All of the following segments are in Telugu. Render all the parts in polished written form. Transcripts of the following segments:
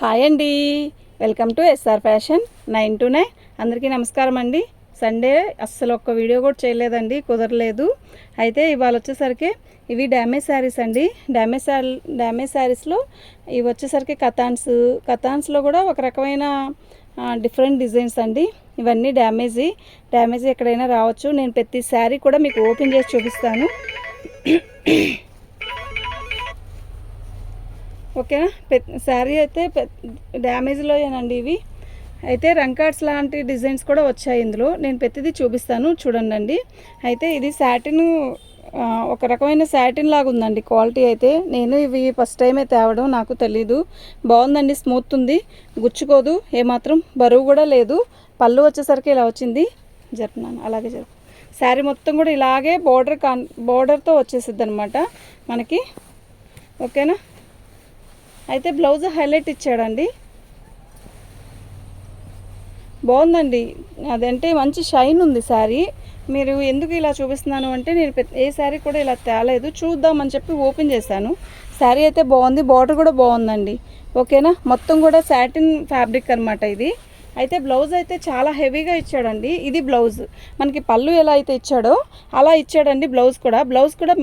హాయ్ అండి, welcome to SR fashion 9 to 9. అందరికీ నమస్కారం అండి. సండే అస్సలు ఒక్క వీడియో కూడా చేయలేదండి, కుదరలేదు. అయితే ఇవాళ వచ్చేసరికి ఇవి డ్యామేజ్ శారీస్ అండి. డ్యామేజ్ శారీస్లో ఇవి వచ్చేసరికి కతాన్స్లో కూడా ఒక రకమైన డిఫరెంట్ డిజైన్స్ అండి. ఇవన్నీ డ్యామేజ్ ఎక్కడైనా రావచ్చు. నేను ప్రతి శారీ కూడా మీకు ఓపెన్ చేసి చూపిస్తాను. ఓకేనా. శారీ అయితే డ్యామేజ్లోయేనండి ఇవి. అయితే రంకార్డ్స్ లాంటి డిజైన్స్ కూడా వచ్చాయి ఇందులో. నేను ప్రతిదీ చూపిస్తాను, చూడండి. అయితే ఇది సాటిన్, ఒక రకమైన సాటిన్ లాగా ఉందండి క్వాలిటీ. అయితే నేను ఇవి ఫస్ట్ టైమే తేవడం, నాకు తెలీదు. బాగుందండి, స్మూత్ ఉంది, గుచ్చుకోదు, ఏమాత్రం బరువు కూడా లేదు. పళ్ళు వచ్చేసరికి ఇలా వచ్చింది. జరుపున్నాను, అలాగే జరుపు. శారీ మొత్తం కూడా ఇలాగే బోర్డర్తో వచ్చేసిద్ది అనమాట మనకి. ఓకేనా. అయితే బ్లౌజ్ హైలైట్ ఇచ్చాడండి, బాగుందండి. అదంటే మంచి షైన్ ఉంది శారీ. మీరు ఎందుకు ఇలా చూపిస్తున్నాను అంటే, నేను ఏ శారీ కూడా ఇలా తేలేదు, చూద్దామని చెప్పి ఓపెన్ చేశాను. శారీ అయితే బాగుంది, బార్డర్ కూడా బాగుందండి. ఓకేనా. మొత్తం కూడా సాటిన్ ఫ్యాబ్రిక్ అనమాట ఇది. అయితే బ్లౌజ్ అయితే చాలా హెవీగా ఇచ్చాడండి. ఇది బ్లౌజ్ మనకి. పళ్ళు ఎలా అయితే ఇచ్చాడో అలా ఇచ్చాడండి బ్లౌజ్ కూడా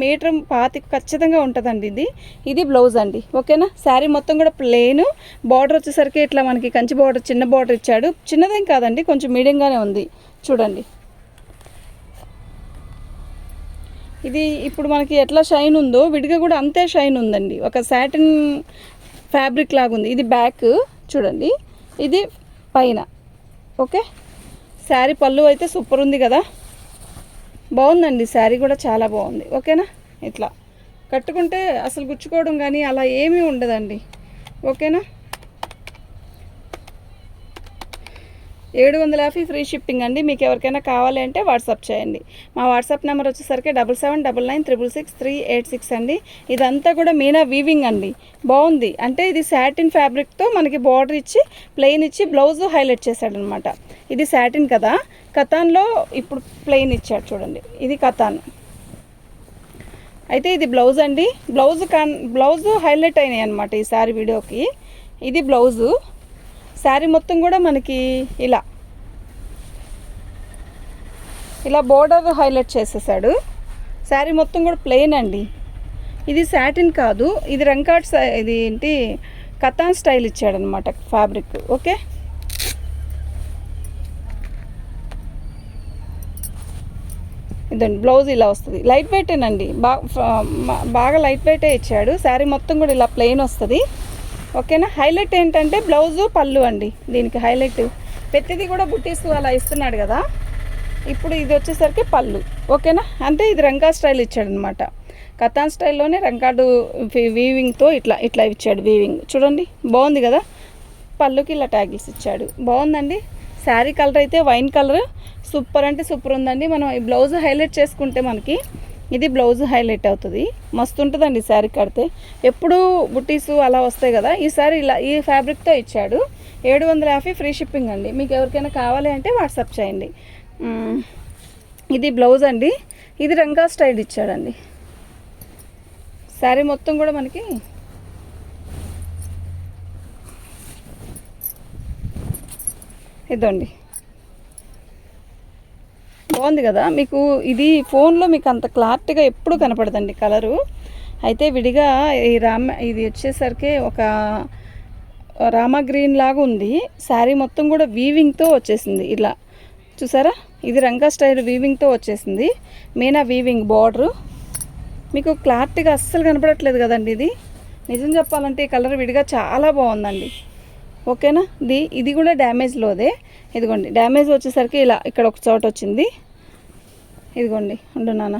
మీటర్ 25 ఖచ్చితంగా ఉంటుందండి. ఇది బ్లౌజ్ అండి. ఓకేనా. శారీ మొత్తం కూడా ప్లెయిన్, బార్డర్ వచ్చేసరికి ఇట్లా మనకి కంచి బార్డర్, చిన్న బార్డర్ ఇచ్చాడు. చిన్నదేం కాదండి, కొంచెం మీడియంగానే ఉంది, చూడండి. ఇది ఇప్పుడు మనకి ఎట్లా షైన్ ఉందో విడిగా కూడా అంతే షైన్ ఉందండి. ఒక సాటిన్ ఫ్యాబ్రిక్ లాగా ఉంది. ఇది బ్యాక్ చూడండి, ఇది పైన. ఓకే. శారీ పళ్ళు అయితే సూపర్ ఉంది కదా, బాగుందండి. శారీ కూడా చాలా బాగుంది. ఓకేనా. ఇట్లా కట్టుకుంటే అసలు గుచ్చుకోవడం కానీ అలా ఏమీ ఉండదండి. ఓకేనా. 750 ఫ్రీ షిప్పింగ్ అండి. మీకు ఎవరికైనా కావాలి అంటే వాట్సాప్ చేయండి. మా వాట్సాప్ నెంబర్ వచ్చేసరికి 7799966386 అండి. ఇదంతా కూడా మీనా వీవింగ్ అండి. బాగుంది. అంటే ఇది సాటిన్ ఫ్యాబ్రిక్తో మనకి బార్డర్ ఇచ్చి ప్లెయిన్ ఇచ్చి బ్లౌజ్ హైలైట్ చేశాడనమాట. ఇది సాటిన్ కదా, కతాన్లో ఇప్పుడు ప్లెయిన్ ఇచ్చాడు చూడండి. ఇది కతాన్. అయితే ఇది బ్లౌజ్ అండి. బ్లౌజ్ హైలైట్ అయినాయి అనమాట ఈ శారీ వీడియోకి. ఇది బ్లౌజు. శారీ మొత్తం కూడా మనకి ఇలా బోర్డర్ హైలైట్ చేసేసాడు. శారీ మొత్తం కూడా ప్లెయిన్ అండి. ఇది సాటిన్ కాదు, ఇది రంకార్డ్స్, ఇది ఏంటి కతాన్ స్టైల్ ఇచ్చాడనమాట ఫ్యాబ్రిక్. ఓకే. ఇదండి బ్లౌజ్ ఇలా వస్తుంది. లైట్ వెయిటేనండి, బాగా లైట్ వెయిటే ఇచ్చాడు. శారీ మొత్తం కూడా ఇలా ప్లెయిన్ వస్తుంది. ఓకేనా. హైలైట్ ఏంటంటే బ్లౌజు పళ్ళు అండి. దీనికి హైలైట్ ప్రతిదీ కూడా బుట్టీస్ అలా ఇస్తున్నాడు కదా. ఇప్పుడు ఇది వచ్చేసరికి పళ్ళు. ఓకేనా. అంటే ఇది రంకా స్టైల్ ఇచ్చాడనమాట. కతాన్ స్టైల్లోనే రంకాడు వీవింగ్తో ఇట్లా ఇచ్చాడు వీవింగ్. చూడండి, బాగుంది కదా. పళ్ళుకి ఇలా ట్యాగిల్స్ ఇచ్చాడు, బాగుందండి. శారీ కలర్ అయితే వైన్ కలర్, సూపర్ అంటే సూపర్ ఉందండి. మనం ఈ బ్లౌజ్ హైలైట్ చేసుకుంటే మనకి ఇది బ్లౌజ్ హైలైట్ అవుతుంది. మస్తు ఉంటుందండి శారీ కడితే. ఎప్పుడు బుట్టీసు అలా వస్తాయి కదా, ఈసారి ఇలా ఈ ఫ్యాబ్రిక్తో ఇచ్చాడు. 750 ఫ్రీ షిప్పింగ్ అండి. మీకు ఎవరికైనా కావాలి అంటే వాట్సాప్ చేయండి. ఇది బ్లౌజ్ అండి. ఇది రంగా స్టైల్ ఇచ్చాడండి. శారీ మొత్తం కూడా మనకి ఇదండి, బాగుంది కదా. మీకు ఇది ఫోన్లో మీకు అంత క్లారిటీగా ఎప్పుడు కనపడదండి కలరు. అయితే విడిగా ఇది వచ్చేసరికి ఒక రామా గ్రీన్ లాగా ఉంది. శారీ మొత్తం కూడా వీవింగ్తో వచ్చేసింది ఇలా, చూసారా. ఇది రంగా స్టైల్ వీవింగ్తో వచ్చేసింది. మీనా వీవింగ్ బార్డరు మీకు క్లారిటీగా అస్సలు కనపడట్లేదు కదండి. ఇది నిజం చెప్పాలంటే ఈ కలర్ విడిగా చాలా బాగుందండి. ఓకేనా. ఇది కూడా డ్యామేజ్లోదే. ఇదిగోండి, డ్యామేజ్ వచ్చేసరికి ఇలా ఇక్కడ ఒక చోట వచ్చింది. ఇదిగోండి, ఉండున్నానా,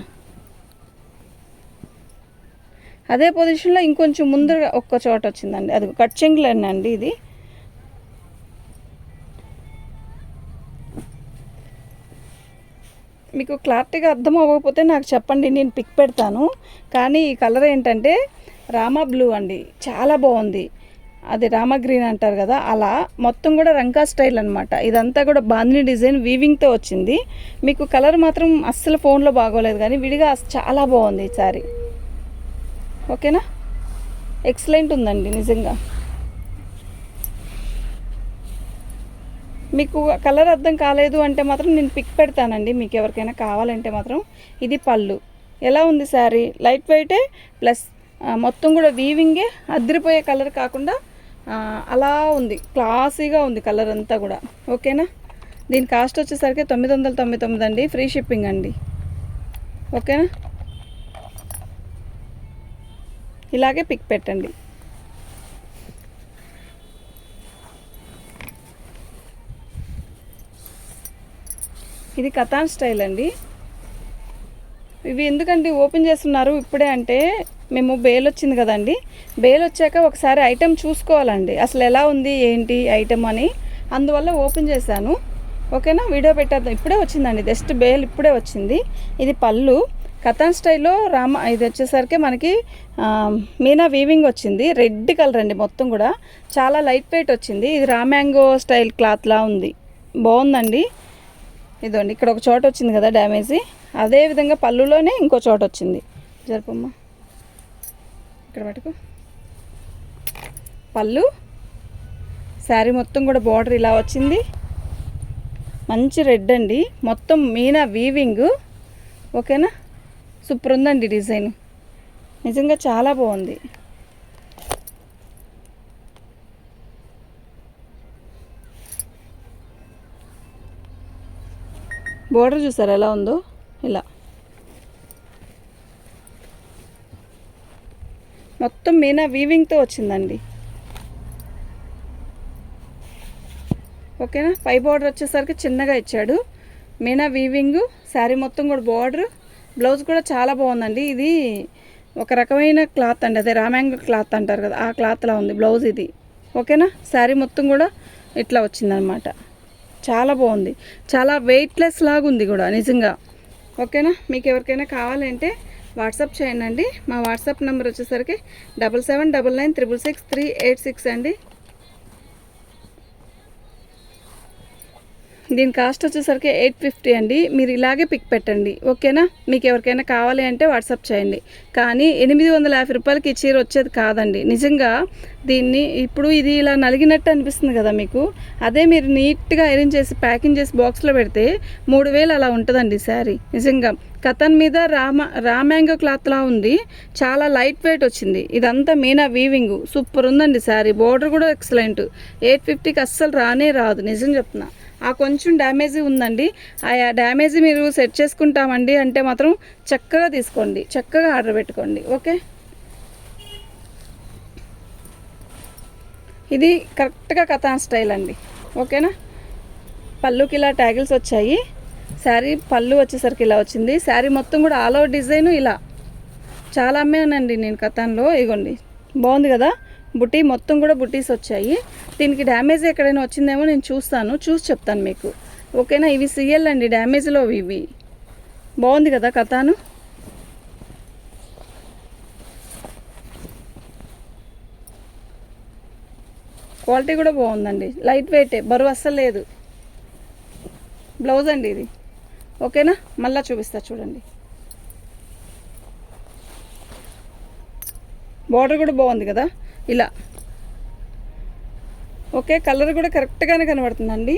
అదే పొజిషన్లో ఇంకొంచెం ముందుగా ఒక్క చోట వచ్చిందండి. అది కట్ చెంగులండి. ఇది మీకు క్లారిటీగా అర్థం అవ్వకపోతే నాకు చెప్పండి, నేను పిక్ పెడతాను. కానీ ఈ కలర్ ఏంటంటే రామా బ్లూ అండి, చాలా బాగుంది. అది రామా గ్రీన్ అంటారు కదా, అలా మొత్తం కూడా రంకా స్టైల్ అనమాట. ఇదంతా కూడా బాందిని డిజైన్ వీవింగ్తో వచ్చింది. మీకు కలర్ మాత్రం అస్సలు ఫోన్లో బాగోలేదు, కానీ విడిగా చాలా బాగుంది ఈ సారీ. ఓకేనా. ఎక్సలెంట్ ఉందండి నిజంగా. మీకు కలర్ అర్థం కాలేదు అంటే మాత్రం నేను పిక్ పెడతానండి, మీకు ఎవరికైనా కావాలంటే మాత్రం. ఇది పళ్ళు. ఎలా ఉంది శారీ? లైట్ వెయిటే ప్లస్ మొత్తం కూడా వీవింగే, అదిరిపోయే కలర్ కాకుండా అలా ఉంది, క్లాసీగా ఉంది కలర్ అంతా కూడా. ఓకేనా? దీని కాస్ట్ వచ్చేసరికి 999 అండి, ఫ్రీ షిప్పింగ్ అండి. ఓకేనా? ఇలాగే పిక్ పెట్టండి. ఇది కతాన్ స్టైల్ అండి. ఇవి ఎందుకండి ఓపెన్ చేస్తున్నారు ఇప్పుడే అంటే, మేము బేల్ వచ్చింది కదండి, బేల్ వచ్చాక ఒకసారి ఐటెం చూసుకోవాలండి అసలు ఎలా ఉంది ఏంటి ఐటెం అని, అందువల్ల ఓపెన్ చేశాను. ఓకేనా? వీడియో పెట్టేద్దాం. ఇప్పుడే వచ్చిందండి, జస్ట్ బేల్ ఇప్పుడే వచ్చింది. ఇది పళ్ళు కతాన్ స్టైల్లో ఇది వచ్చేసరికి మనకి మీనా వీవింగ్ వచ్చింది, రెడ్ కలర్ అండి మొత్తం కూడా, చాలా లైట్ వెయిట్ వచ్చింది. ఇది మ్యాంగో స్టైల్ క్లాత్లా ఉంది, బాగుందండి. ఇదండి ఇక్కడ ఒక చోట వచ్చింది కదా డ్యామేజీ, అదేవిధంగా పళ్ళులోనే ఇంకో చోట వచ్చింది. జరపమ్మా, ఇక్కడ పట్టుకో. పళ్ళు శారీ మొత్తం కూడా బార్డర్ ఇలా వచ్చింది, మంచి రెడ్ అండి, మొత్తం మీనా వీవింగ్. ఓకేనా? సూపర్ ఉందండి డిజైన్, నిజంగా చాలా బాగుంది. బోర్డర్ చూసారు ఎలా ఉందో, ఇలా మొత్తం మీనా వీవింగ్తో వచ్చిందండి. ఓకేనా? పై బార్డర్ వచ్చేసరికి చిన్నగా ఇచ్చాడు, మీనా వీవింగ్, శారీ మొత్తం కూడా బార్డర్, బ్లౌజ్ కూడా చాలా బాగుందండి. ఇది ఒక రకమైన క్లాత్ అండి, అదే మ్యాంగో క్లాత్ అంటారు కదా, ఆ క్లాత్లా ఉంది బ్లౌజ్ ఇది. ఓకేనా? శారీ మొత్తం కూడా ఇట్లా వచ్చిందనమాట, చాలా బాగుంది, చాలా వెయిట్లెస్ లాగా ఉంది కూడా నిజంగా. ఓకేనా? మీకు ఎవరికైనా కావాలంటే వాట్సాప్ చేయండి. మా వాట్సాప్ నెంబర్ వచ్చేసరికి 7799966386 అండి. దీని కాస్ట్ వచ్చేసరికి 850 అండి. మీరు ఇలాగే పిక్ పెట్టండి. ఓకేనా? మీకు ఎవరికైనా కావాలి అంటే వాట్సాప్ చేయండి. కానీ 850 రూపాయలకి ఈ చీర వచ్చేది కాదండి నిజంగా. దీన్ని ఇప్పుడు ఇది ఇలా నలిగినట్టు అనిపిస్తుంది కదా మీకు, అదే మీరు నీట్గా ఐరన్ చేసి ప్యాకింగ్ చేసి బాక్స్లో పెడితే 3000 అలా ఉంటుందండి శారీ. నిజంగా కతన్ మీద మ్యాంగో క్లాత్లా ఉంది, చాలా లైట్ వెయిట్ వచ్చింది. ఇదంతా మీనా వీవింగ్, సూపర్ ఉందండి శారీ. బోర్డర్ కూడా ఎక్సలెంట్. 850కి అస్సలు రానే రాదు, నిజం చెప్తున్నా. ఆ కొంచెం డ్యామేజీ ఉందండి, ఆ డ్యామేజీ మీరు సెట్ చేసుకుంటామండి అంటే మాత్రం చక్కగా తీసుకోండి, చక్కగా ఆర్డర్ పెట్టుకోండి. ఓకే? ఇది కరెక్ట్గా కతాన్ స్టైల్ అండి. ఓకేనా? పళ్ళుకి ఇలా ట్యాగిల్స్ వచ్చాయి, శారీ పళ్ళు వచ్చేసరికి ఇలా వచ్చింది, శారీ మొత్తం కూడా ఆల్ ఓవర్ డిజైన్ ఇలా చాలా అమ్మానండి నేను కతాన్లో. ఇగోండి, బాగుంది కదా, బుటీ మొత్తం కూడా బుటీస్ వచ్చాయి. దీనికి డ్యామేజ్ ఎక్కడైనా వచ్చిందేమో నేను చూసి చెప్తాను మీకు. ఓకేనా? ఇవి సిఎల్ అండి, డ్యామేజ్లో ఇవి. బాగుంది కదా కతాను. క్వాలిటీ కూడా బాగుందండి, లైట్ వెయిటే, బరువు అస్సలు లేదు. బ్లౌజ్ అండి ఇది. ఓకేనా? మళ్ళీ చూపిస్తా చూడండి. బార్డర్ కూడా బాగుంది కదా ఇలా. ఓకే, కలర్ కూడా కరెక్ట్గానే కనబడుతుందండి.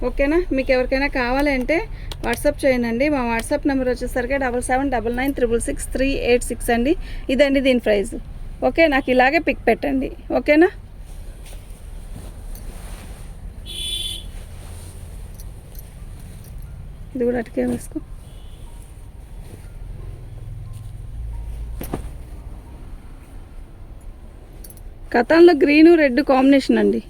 ఓకేనా? మీకు ఎవరికైనా కావాలి అంటే వాట్సాప్ చేయండి. మా వాట్సాప్ నెంబర్ వచ్చేసరికి 7799966386 అండి. ఇదండి దీని ప్రైస్. ఓకే, నాకు ఇలాగే పిక్ పెట్టండి. ఓకేనా? ఇది కూడా అటుకే వేసుకో. కతాన్లో గ్రీను రెడ్ కాంబినేషన్ అండి.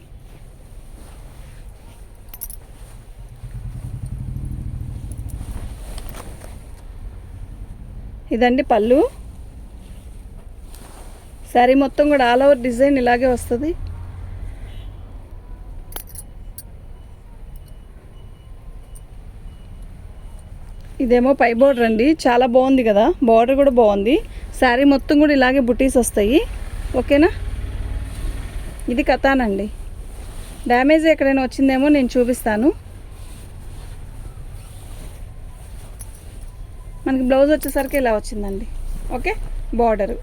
ఇదండి పళ్ళు. శారీ మొత్తం కూడా ఆల్ ఓవర్ డిజైన్ ఇలాగే వస్తుంది. ఇదేమో పై బోర్డర్ అండి, చాలా బాగుంది కదా, బార్డర్ కూడా బాగుంది. శారీ మొత్తం కూడా ఇలాగే బుటీస్ వస్తాయి. ఓకేనా? ఇది కతాన్ అండి. డ్యామేజ్ ఎక్కడైనా వచ్చిందేమో నేను చూపిస్తాను. మనకి బ్లౌజ్ వచ్చేసరికి ఇలా వచ్చిందండి. ఓకే, బార్డరు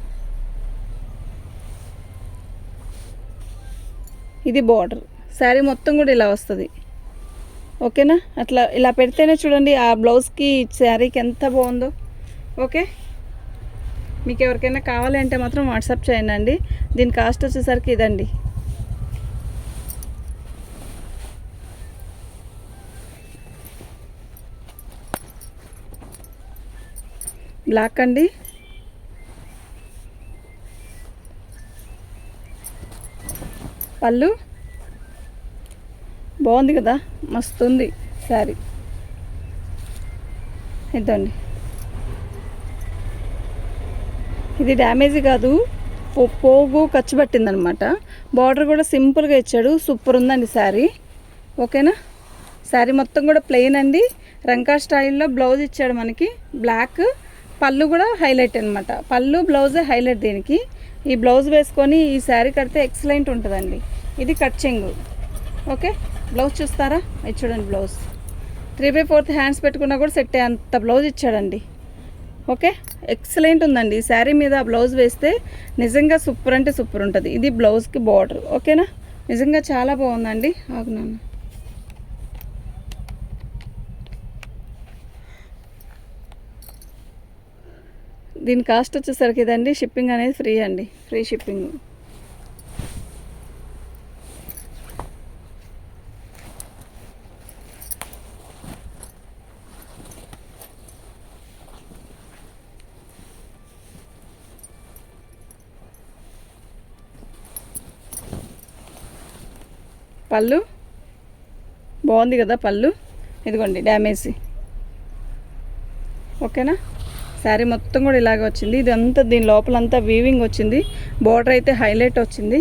ఇది, బార్డర్ శారీ మొత్తం కూడా ఇలా వస్తుంది. ఓకేనా. అట్లా ఇలా పెడితేనే చూడండి ఆ బ్లౌజ్కి శారీకి ఎంత బాగుందో. ఓకే, మీకు ఎవరికైనా కావాలి అంటే మాత్రం వాట్సాప్ చేయండి అండి. దీని కాస్ట్ వచ్చేసరికి ఇదండి. బ్లాక్ అండి. పళ్ళు బాగుంది కదా, మస్తు ఉంది శారీ. ఇదండి, ఇది డ్యామేజ్ కాదు, పోగు ఖర్చు పట్టిందనమాట. బార్డర్ కూడా సింపుల్గా ఇచ్చాడు, సూపర్ ఉందండి శారీ. ఓకేనా. శారీ మొత్తం కూడా ప్లెయిన్ అండి, రంకా స్టైల్లో బ్లౌజ్ ఇచ్చాడు మనకి బ్లాక్. పళ్ళు కూడా హైలైట్ అనమాట, పళ్ళు బ్లౌజే హైలైట్ దీనికి. ఈ బ్లౌజ్ వేసుకొని ఈ శారీ కడితే ఎక్సలెంట్ ఉంటుందండి. ఇది కట్ చెంగు. ఓకే, బ్లౌజ్ చూస్తారా, ఇది చూడండి బ్లౌజ్ 3/4 హ్యాండ్స్ పెట్టుకున్నా కూడా సెట్ అంత బ్లౌజ్ ఇచ్చాడండి. ఓకే, ఎక్సలెంట్ ఉందండి. ఈ శారీ మీద బ్లౌజ్ వేస్తే నిజంగా సూపర్ అంటే సూపర్ ఉంటుంది. ఇది బ్లౌజ్కి బార్డర్. ఓకేనా, నిజంగా చాలా బాగుందండి. ఆగున్నాను. దీని కాస్ట్ వచ్చేసరికి ఇదండి. షిప్పింగ్ అనేది ఫ్రీ అండి, ఫ్రీ షిప్పింగ్. పళ్ళు బాగుంది కదా, పళ్ళు ఇదిగోండి డ్యామేజ్. ఓకేనా, శారీ మొత్తం కూడా ఇలాగే వచ్చింది. ఇదంతా దీని లోపలంతా వీవింగ్ వచ్చింది, బార్డర్ అయితే హైలైట్ వచ్చింది.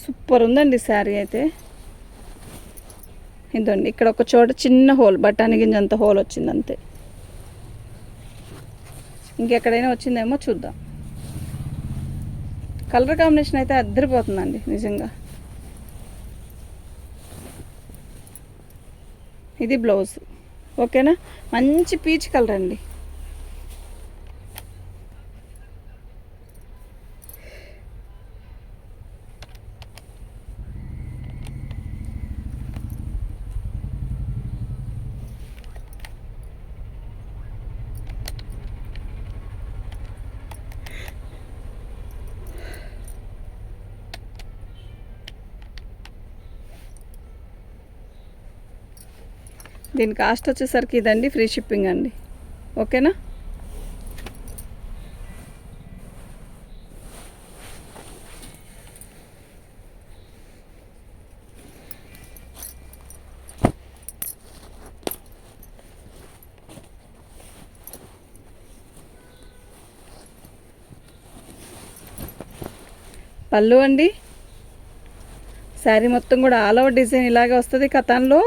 సూపర్ ఉందండి శారీ అయితే. ఇదండి, ఇక్కడ ఒక చోట చిన్న హోల్, బఠానీ గింజ అంత హోల్ వచ్చింది అంతే. ఇంకెక్కడైనా వచ్చిందేమో చూద్దాం. కలర్ కాంబినేషన్ అయితే అద్దరిపోతుందండి నిజంగా. ఇది బ్లౌజ్. ఓకేనా, మంచి పీచ్ కలర్ అండి. దీని కాస్ట్ వచ్చేసరికి ఇదండి, ఫ్రీ షిప్పింగ్ అండి. ఓకేనా. పళ్ళు అండి, శారీ మొత్తం కూడా ఆల్ ఓవర్ డిజైన్ ఇలాగే వస్తుంది. కథన్లో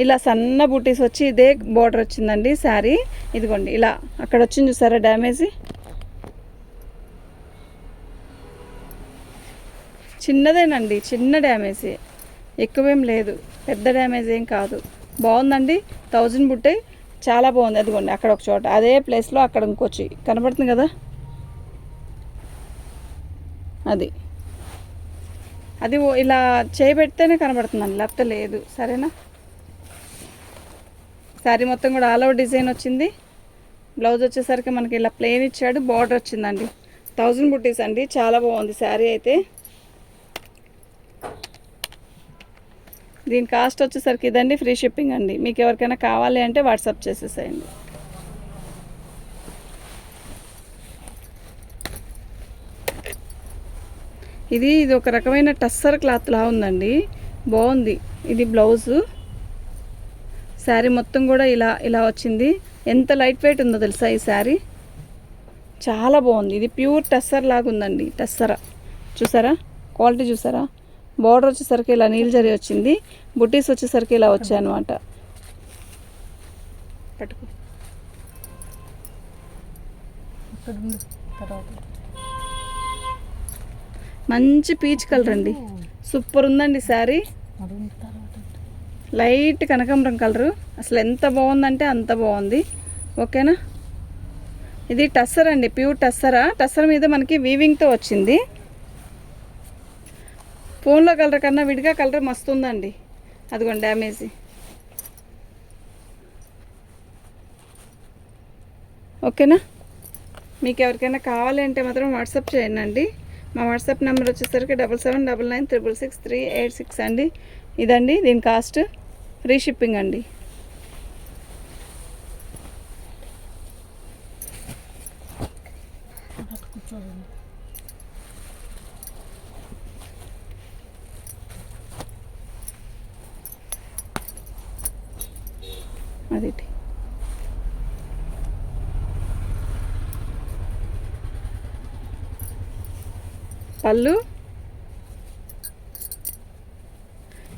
ఇలా సన్న బూటీస్ వచ్చి ఇదే బార్డర్ వచ్చిందండి శారీ. ఇదిగోండి ఇలా అక్కడ వచ్చింది చూసారా డ్యామేజ్, చిన్నదేనండి, చిన్న డ్యామేజ్, ఎక్కువేం లేదు, పెద్ద డ్యామేజ్ ఏం కాదు. బాగుందండి, 1000 బుట్టే చాలా బాగుంది. అదిగోండి అక్కడ ఒక చోట అదే ప్లేస్లో అక్కడ ఇంకొచ్చి కనబడుతుంది కదా, అది ఇలా చేయబెడితేనే కనబడుతుందండి, లేకపోతే లేదు. సరేనా. శారీ మొత్తం కూడా ఆల్ ఓవర్ డిజైన్ వచ్చింది. బ్లౌజ్ వచ్చేసరికి మనకి ఇలా ప్లెయిన్ ఇచ్చాడు, బార్డర్ వచ్చిందండి. 1000 బుట్టీస్ అండి, చాలా బాగుంది శారీ అయితే. దీని కాస్ట్ వచ్చేసరికి ఇదండి, ఫ్రీ షిప్పింగ్ అండి. మీకు ఎవరికైనా కావాలి అంటే వాట్సాప్ చేసేసేయండి. ఇది ఒక రకమైన టస్సర్ క్లాత్ లా ఉందండి, బాగుంది. ఇది బ్లౌజు, శారీ మొత్తం కూడా ఇలా ఇలా వచ్చింది. ఎంత లైట్ వెయిట్ ఉందో తెలుసా ఈ శారీ, చాలా బాగుంది. ఇది ప్యూర్ టస్సర్ లాగా ఉందండి, టస్సరా చూసారా, క్వాలిటీ చూసారా. బార్డర్ వచ్చేసరికి ఇలా నీల్ జరీ వచ్చింది, బుటీస్ వచ్చేసరికి ఇలా వచ్చాయి అన్నమాట. పట్టుకో మంచి పీచ్ కలర్ అండి, సూపర్ ఉందండి శారీ. లైట్ కనకాంబరం కలరు, అసలు ఎంత బాగుందంటే అంత బాగుంది. ఓకేనా. ఇది టస్సర్ అండి, ప్యూర్ టస్సరా. టస్సర్ మీద మనకి వీవింగ్తో వచ్చింది. ఫోన్లో కలర్ కన్నా విడిగా కలర్ మస్తు ఉందండి. అదిగోండి డ్యామేజ్. ఓకేనా, మీకు ఎవరికైనా కావాలి అంటే మాత్రం వాట్సాప్ చేయండి. మా వాట్సాప్ నెంబర్ వచ్చేసరికి 7799666386 అండి. ఇదండి దీని కాస్ట్. ఫ్రీ షిప్పింగ్ అండి. అది పళ్ళు.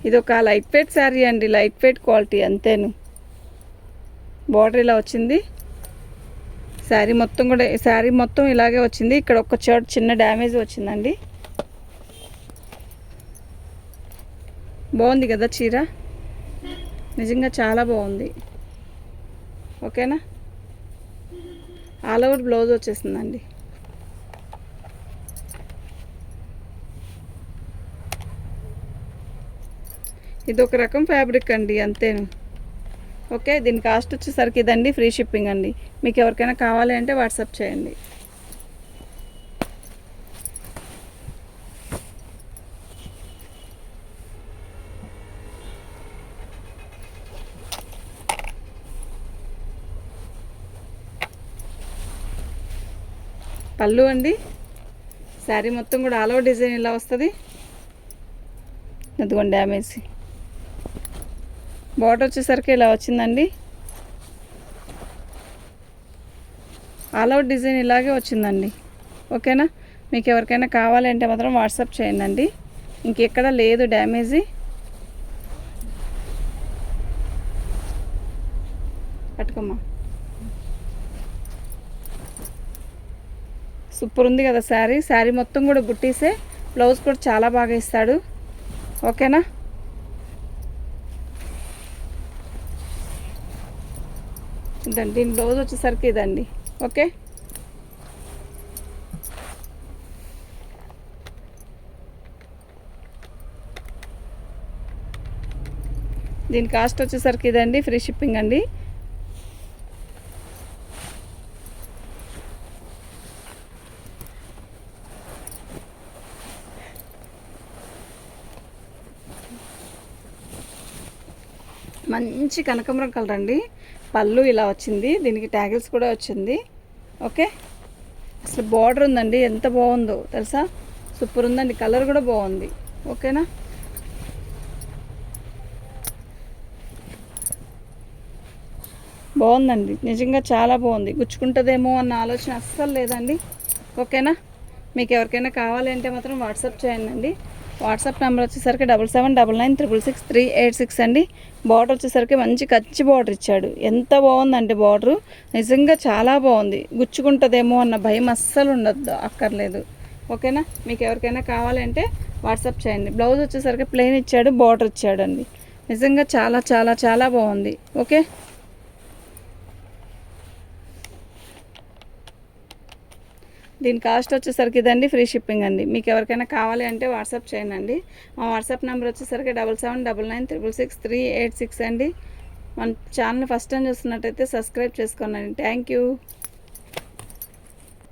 ఇది ఒక లైట్ వెయిట్ శారీ అండి, లైట్ వెయిట్ క్వాలిటీ అంతేను. బార్డర్ ఇలా వచ్చింది. శారీ మొత్తం ఇలాగే వచ్చింది. ఇక్కడ ఒక చోట చిన్న డ్యామేజ్ వచ్చిందండి. బాగుంది కదా చీర, నిజంగా చాలా బాగుంది. ఓకేనా, ఆల్ ఓవర్ బ్లౌజ్ వచ్చేసిందండి. ఇది ఒక రకం ఫ్యాబ్రిక్ అండి అంతేను. ఓకే, దీని కాస్ట్ వచ్చేసరికి ఇదండి. ఫ్రీ షిప్పింగ్ అండి. మీకు ఎవరికైనా కావాలి అంటే వాట్సాప్ చేయండి. పళ్ళు అండి. శారీ మొత్తం కూడా ఆల్ ఓవర్ డిజైన్ ఇలా వస్తుంది. అదిగోండి డ్యామేజ్. బార్డర్ వచ్చేసరికి ఇలా వచ్చిందండి. ఆల్ ఓవర్ డిజైన్ ఇలాగే వచ్చిందండి. ఓకేనా, మీకు ఎవరికైనా కావాలంటే మాత్రం వాట్సాప్ చేయండి. ఇంకెక్కడ లేదు డ్యామేజీ. పట్టుకోమ్మా. సూపర్ ఉంది కదా శారీ. శారీ మొత్తం కూడా బుట్టీసే. బ్లౌజ్ కూడా చాలా బాగా ఇస్తాడు. ఓకేనా, ఇదండి దీని బ్లౌజ్ వచ్చేసరికి ఇదండి. ఓకే, దీని కాస్ట్ వచ్చేసరికి ఇదండి. ఫ్రీ షిప్పింగ్ అండి. మంచి కనకాంబరం కలర్ అండి. పళ్ళు ఇలా వచ్చింది. దీనికి ట్యాగిల్స్ కూడా వచ్చింది. ఓకే, అసలు బార్డర్ ఉందండి, ఎంత బాగుందో తెలుసా. సూపర్ ఉందండి. కలర్ కూడా బాగుంది. ఓకేనా, బాగుందండి, నిజంగా చాలా బాగుంది. గుచ్చుకుంటుందేమో అన్న ఆలోచన అస్సలు లేదండి. ఓకేనా, మీకు ఎవరికైనా కావాలి అంటే మాత్రం వాట్సాప్ చేయండి. వాట్సాప్ నెంబర్ వచ్చేసరికి 7799666386 అండి. బార్డర్ వచ్చేసరికి మంచి కచ్చి బార్డర్ ఇచ్చాడు. ఎంత బాగుందండి బార్డరు, నిజంగా చాలా బాగుంది. గుచ్చుకుంటుందేమో అన్న భయం అస్సలు ఉండద్దు, అక్కర్లేదు. ఓకేనా, మీకు ఎవరికైనా కావాలంటే వాట్సాప్ చేయండి. బ్లౌజ్ వచ్చేసరికి ప్లెయిన్ ఇచ్చాడు, బార్డర్ ఇచ్చాడండి. నిజంగా చాలా చాలా చాలా బాగుంది. ఓకే, దీని కాస్ట్ వచ్చేసరికి ఇదండి. ఫ్రీ షిప్పింగ్ అండి. మీకు ఎవరికైనా కావాలి అంటే వాట్సాప్ చేయండి. మా వాట్సాప్ నెంబర్ వచ్చేసరికి 7799666386 అండి. మన ఛానల్ ఫస్ట్ టైం చూస్తున్నట్టయితే సబ్స్క్రైబ్ చేసుకోండి. Thank you.